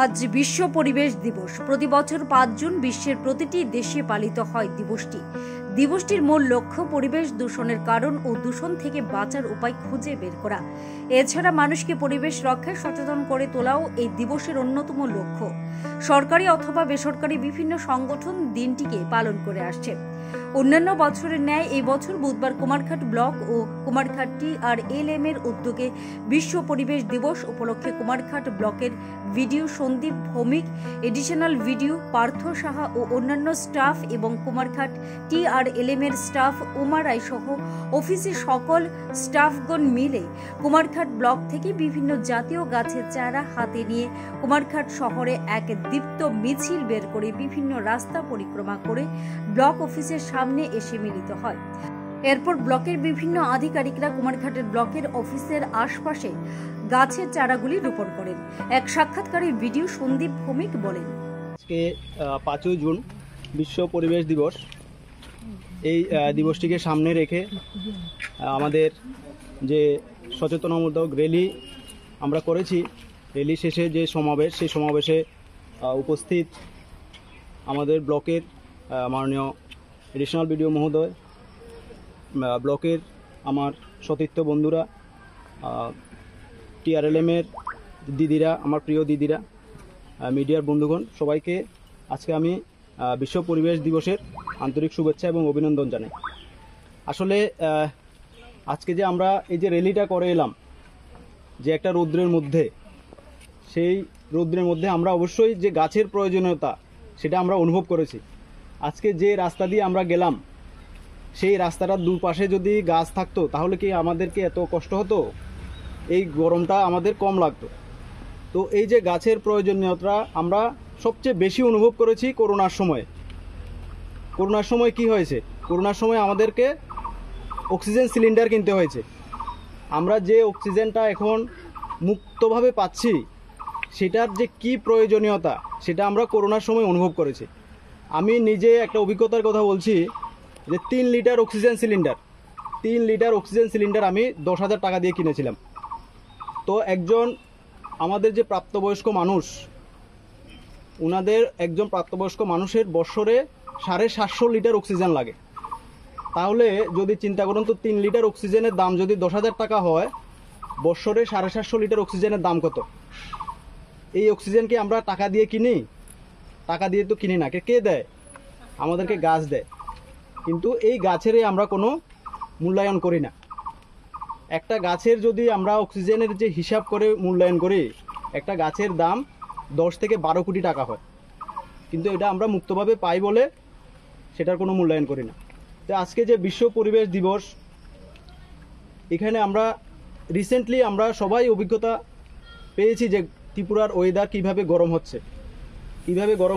আজ বিশ্ব পরিবেশ দিবস। প্রতি বছর 5 জুন বিশ্বের প্রতিটি দেশে পালিত হয় দিবসটি। দিবসটির মূল লক্ষ্য পরিবেশ দূষণের কারণ ও দূষণ থেকে বাঁচার উপায় খুঁজে বের করা। এছাড়া মানুষকে পরিবেশ রক্ষায় সচেতন করে তোলাও এই দিবসের অন্যতম লক্ষ্য। সরকারি অথবা বেসরকারি বিভিন্ন সংগঠন দিনটিকে পালন করে আসছে। অন্যান্য বছরের ন্যায় এই বছর বুধবার কুমারঘাট ব্লক ও কুমারঘাট TRLM এর উদ্যোগে বিশ্ব পরিবেশ দিবস উপলক্ষে কুমারঘাট ব্লকের BDO Sandip Bhowmik, additional BDO Partha Saha ও অন্যান্য স্টাফ এবং কুমারঘাট TRLM এর স্টাফ উমা রায় সহ অফিসের সকল স্টাফগণ মিলে কুমারঘাট ব্লক থেকে বিভিন্ন জাতীয় গাছের চারা হাতে নিয়ে কুমারঘাট শহরে এক দীপ্ত মিছিল বের করে বিভিন্ন রাস্তা পরিক্রমা করে ব্লক অফিসের সামনে এসে মিলিত হয়। এরপর ব্লকের বিভিন্ন আধিকারিকরা কুমারঘাটের ব্লকের অফিসের আশপাশে গাছের চারাগুলি রোপণ করেন। এক সাক্ষাৎকারে ভিডিও সন্দীপ ভৌমিক বলেন, আজকে 5ই জুন বিশ্ব পরিবেশ দিবস। এই দিবসটিকে সামনে রেখে আমাদের যে সচেতনতামূলক র্যালি আমরা করেছি, র্যালি শেষে যে সমাবেশ, সেই সমাবেশে উপস্থিত আমাদের ব্লকের মাননীয় এডিশনাল ভিডিও মহোদয়, ব্লকের আমার সতীর্থ বন্ধুরা, TRLM এর দিদিরা, আমার প্রিয় দিদিরা, মিডিয়ার বন্ধুগণ, সবাইকে আজকে আমি বিশ্ব পরিবেশ দিবসের আন্তরিক শুভেচ্ছা এবং অভিনন্দন জানাই। আসলে আজকে যে আমরা এই যে র্যালিটা করে এলাম, যে একটা রৌদ্রের মধ্যে, সেই রৌদ্রের মধ্যে আমরা অবশ্যই যে গাছের প্রয়োজনীয়তা সেটা আমরা অনুভব করেছি। আজকে যে রাস্তা দিয়ে আমরা গেলাম, সেই রাস্তাটার দুপাশে যদি গাছ থাকতো তাহলে কি আমাদেরকে এত কষ্ট হতো, এই গরমটা আমাদের কম লাগতো। তো এই যে গাছের প্রয়োজনীয়তা আমরা সবচেয়ে বেশি অনুভব করেছি করোনার সময়। করোনার সময় কি হয়েছে? করোনার সময় আমাদেরকে অক্সিজেন সিলিন্ডার কিনতে হয়েছে। আমরা যে অক্সিজেনটা এখন মুক্তভাবে পাচ্ছি, সেটার যে কি প্রয়োজনীয়তা সেটা আমরা করোনার সময় অনুভব করেছি। আমি নিজে একটা অভিজ্ঞতার কথা বলছি যে 3 লিটার অক্সিজেন সিলিন্ডার আমি 10,000 টাকা দিয়ে কিনেছিলাম। তো একজন আমাদের যে প্রাপ্তবয়স্ক মানুষ, ওনাদের একজন প্রাপ্তবয়স্ক মানুষের বছরে 750 লিটার অক্সিজেন লাগে। তাহলে যদি চিন্তা করুন তো 3 লিটার অক্সিজেনের দাম যদি 10,000 টাকা হয়, বছরে 750 লিটার অক্সিজেনের দাম কত? এই অক্সিজেন কি আমরা টাকা দিয়ে কিনি? টাকা দিয়ে তো কিনি না। কে দেয়? আমাদেরকে গাছ দেয়। কিন্তু এই গাছেরই আমরা কোনো মূল্যায়ন করি না। একটা গাছের যদি আমরা অক্সিজেনের যে হিসাব করে মূল্যায়ন করি, একটা গাছের দাম 10 থেকে 12 কোটি টাকা হয়। কিন্তু এটা আমরা মুক্তভাবে পাই বলে সেটার কোনো মূল্যায়ন করি না। তো আজকে যে বিশ্ব পরিবেশ দিবস, এখানে আমরা রিসেন্টলি আমরা সবাই অভিজ্ঞতা পেয়েছি যে ত্রিপুরার ওয়েদার কীভাবে গরম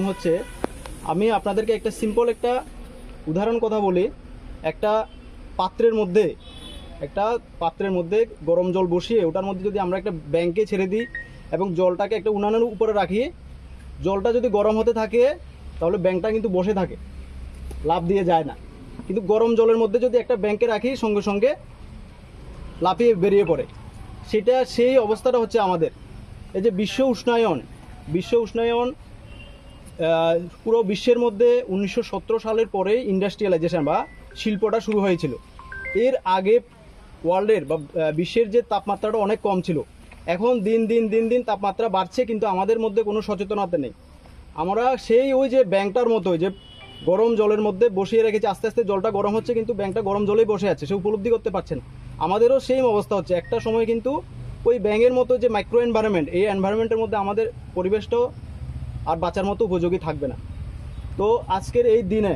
হচ্ছে। আমি আপনাদেরকে একটা সিম্পল একটা উদাহরণ কথা বলি। একটা পাত্রের মধ্যে গরম জল বসিয়ে ওটার মধ্যে যদি আমরা একটা ব্যাংকে ছেড়ে দিই এবং জলটাকে একটা উনানের উপরে রাখি, জলটা যদি গরম হতে থাকে তাহলে ব্যাংকটা কিন্তু বসে থাকে, লাফ দিয়ে যায় না। কিন্তু গরম জলের মধ্যে যদি একটা ব্যাংকে রাখি, সঙ্গে সঙ্গে লাফিয়ে বেরিয়ে পড়ে। সেই অবস্থাটা হচ্ছে আমাদের। এই যে বিশ্ব উষ্ণায়ন পুরো বিশ্বের মধ্যে 1917 সালের পরে ইন্ডাস্ট্রিয়ালাইজেশন বা শিল্পটা শুরু হয়েছিল। এর আগে ওয়ার্ল্ডের বা বিশ্বের যে তাপমাত্রাটা অনেক কম ছিল। এখন দিন দিন তাপমাত্রা বাড়ছে, কিন্তু আমাদের মধ্যে কোনো সচেতনতা নেই। আমরা সেই ওই যে ব্যাংকটার মতো, যে গরম জলের মধ্যে বসিয়ে রেখেছি, আস্তে আস্তে জলটা গরম হচ্ছে কিন্তু ব্যাংকটা গরম জলেই বসে আছে, সে উপলব্ধি করতে পারছে না। আমাদেরও সেই অবস্থা হচ্ছে। একটা সময় কিন্তু ওই ব্যাঙের মতো যে মাইক্রো এনভায়রনমেন্ট, এই এনভায়রনমেন্টের মধ্যে আমাদের পরিবেশটাও আর বাঁচার মতো উপযোগী থাকবে না। তো আজকের এই দিনে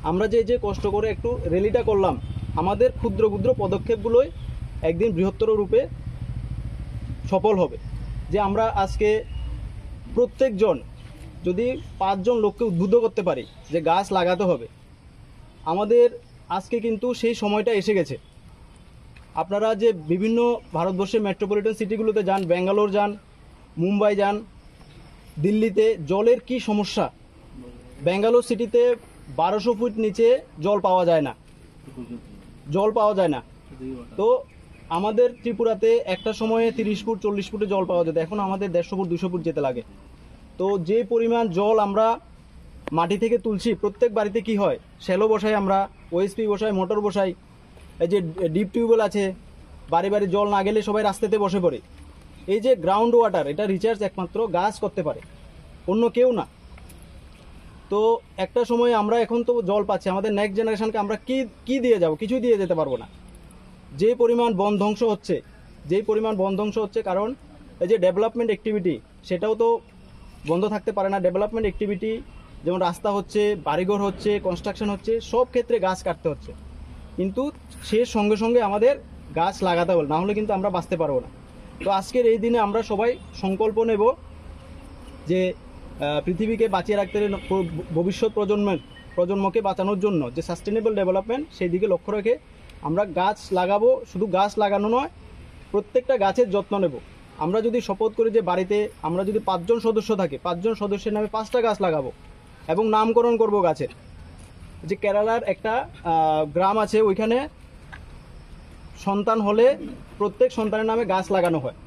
আমরা যে কষ্ট করে একটু র্যালিটা করলাম, আমাদের ক্ষুদ্র পদক্ষেপগুলোই একদিন বৃহত্তর রূপে সফল হবে। যে আমরা আজকে প্রত্যেকজন যদি 5 জন লোককে উদ্বুদ্ধ করতে পারি যে গাছ লাগাতে হবে, আমাদের আজকে কিন্তু সেই সময়টা এসে গেছে। আপনারা যে বিভিন্ন ভারতবর্ষের মেট্রোপলিটন সিটিগুলোতে যান, ব্যাঙ্গালোর যান, মুম্বাই যান, দিল্লিতে জলের কি সমস্যা। ব্যাঙ্গালোর সিটিতে 1200 ফুট নিচে জল পাওয়া যায় না। তো আমাদের ত্রিপুরাতে একটা সময়ে 30 ফুট 40 ফুটে জল পাওয়া যেত, এখন আমাদের 150 ফুট 200 ফুট যেতে লাগে। তো যে পরিমাণ জল আমরা মাটি থেকে তুলছি, প্রত্যেক বাড়িতে কি হয়, শ্যালো বসাই, আমরা ওএসপি বসাই, মোটর বসাই, এই যে ডিপ টিউবওয়েল আছে, বাড়ি বাড়ি জল না গেলে সবাই রাস্তাতে বসে পড়ে। এই যে গ্রাউন্ড ওয়াটার, এটা রিচার্জ একমাত্র গাছ করতে পারে, অন্য কেউ না। তো একটা সময় আমরা এখন তো জল পাচ্ছি, আমাদের নেক্সট জেনারেশনকে আমরা কি দিয়ে যাব? কিছুই দিয়ে যেতে পারবো না। যে পরিমাণ বন ধ্বংস হচ্ছে, কারণ এই যে ডেভেলপমেন্ট অ্যাক্টিভিটি, সেটাও তো বন্ধ থাকতে পারে না। ডেভেলপমেন্ট অ্যাক্টিভিটি যেমন রাস্তা হচ্ছে, বাড়িঘর হচ্ছে, কনস্ট্রাকশন হচ্ছে, সব ক্ষেত্রে গাছ কাটতে হচ্ছে। কিন্তু সে সঙ্গে সঙ্গে আমাদের গাছ লাগাতে হবে, না হলে কিন্তু আমরা বাঁচতে পারবো না। তো আজকের এই দিনে আমরা সবাই সংকল্প নেব যে পৃথিবীকে বাঁচিয়ে রাখতে হলে ভবিষ্যৎ প্রজন্মকে বাঁচানোর জন্য যে সাস্টেনেবল ডেভেলপমেন্ট, সেই দিকে লক্ষ্য রেখে আমরা গাছ লাগাবো। শুধু গাছ লাগানো নয়, প্রত্যেকটা গাছের যত্ন নেব। আমরা যদি শপথ করি যে বাড়িতে আমরা যদি 5 জন সদস্য থাকে, 5 জন সদস্যের নামে 5টা গাছ লাগাবো এবং নামকরণ করব গাছের। যে কেরালার একটা গ্রাম আছে, ওইখানে সন্তান হলে প্রত্যেক সন্তানের নামে গাছ লাগানো হয়।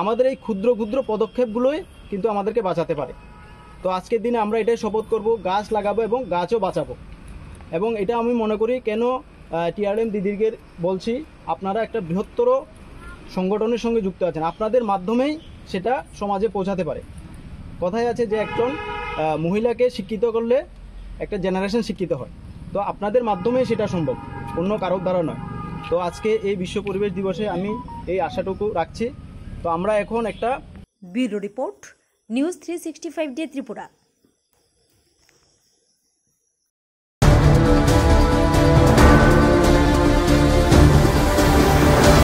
আমাদের এই ক্ষুদ্র ক্ষুদ্র পদক্ষেপগুলোই কিন্তু আমাদেরকে বাঁচাতে পারে। তো আজকের দিনে আমরা এটাই শপথ করব, গাছ লাগাবো এবং গাছও বাঁচাবো। এবং এটা আমি মনে করি, কেন টিআরএম দিদিকে বলছি, আপনারা একটা বৃহত্তর সংগঠনের সঙ্গে যুক্ত আছেন, আপনাদের মাধ্যমেই সেটা সমাজে পৌঁছাতে পারে। কথায় আছে যে একজন মহিলাকে শিক্ষিত করলে একটা জেনারেশন শিক্ষিত হয়। তো আপনাদের মাধ্যমেই সেটা সম্ভব, অন্য কারোর দ্বারা নয়। তো আজকে এই বিশ্ব পরিবেশ দিবসে আমি এই আশাটুকু রাখছি। তো আমরা এখন একটা bureau report, news 365 day Tripura.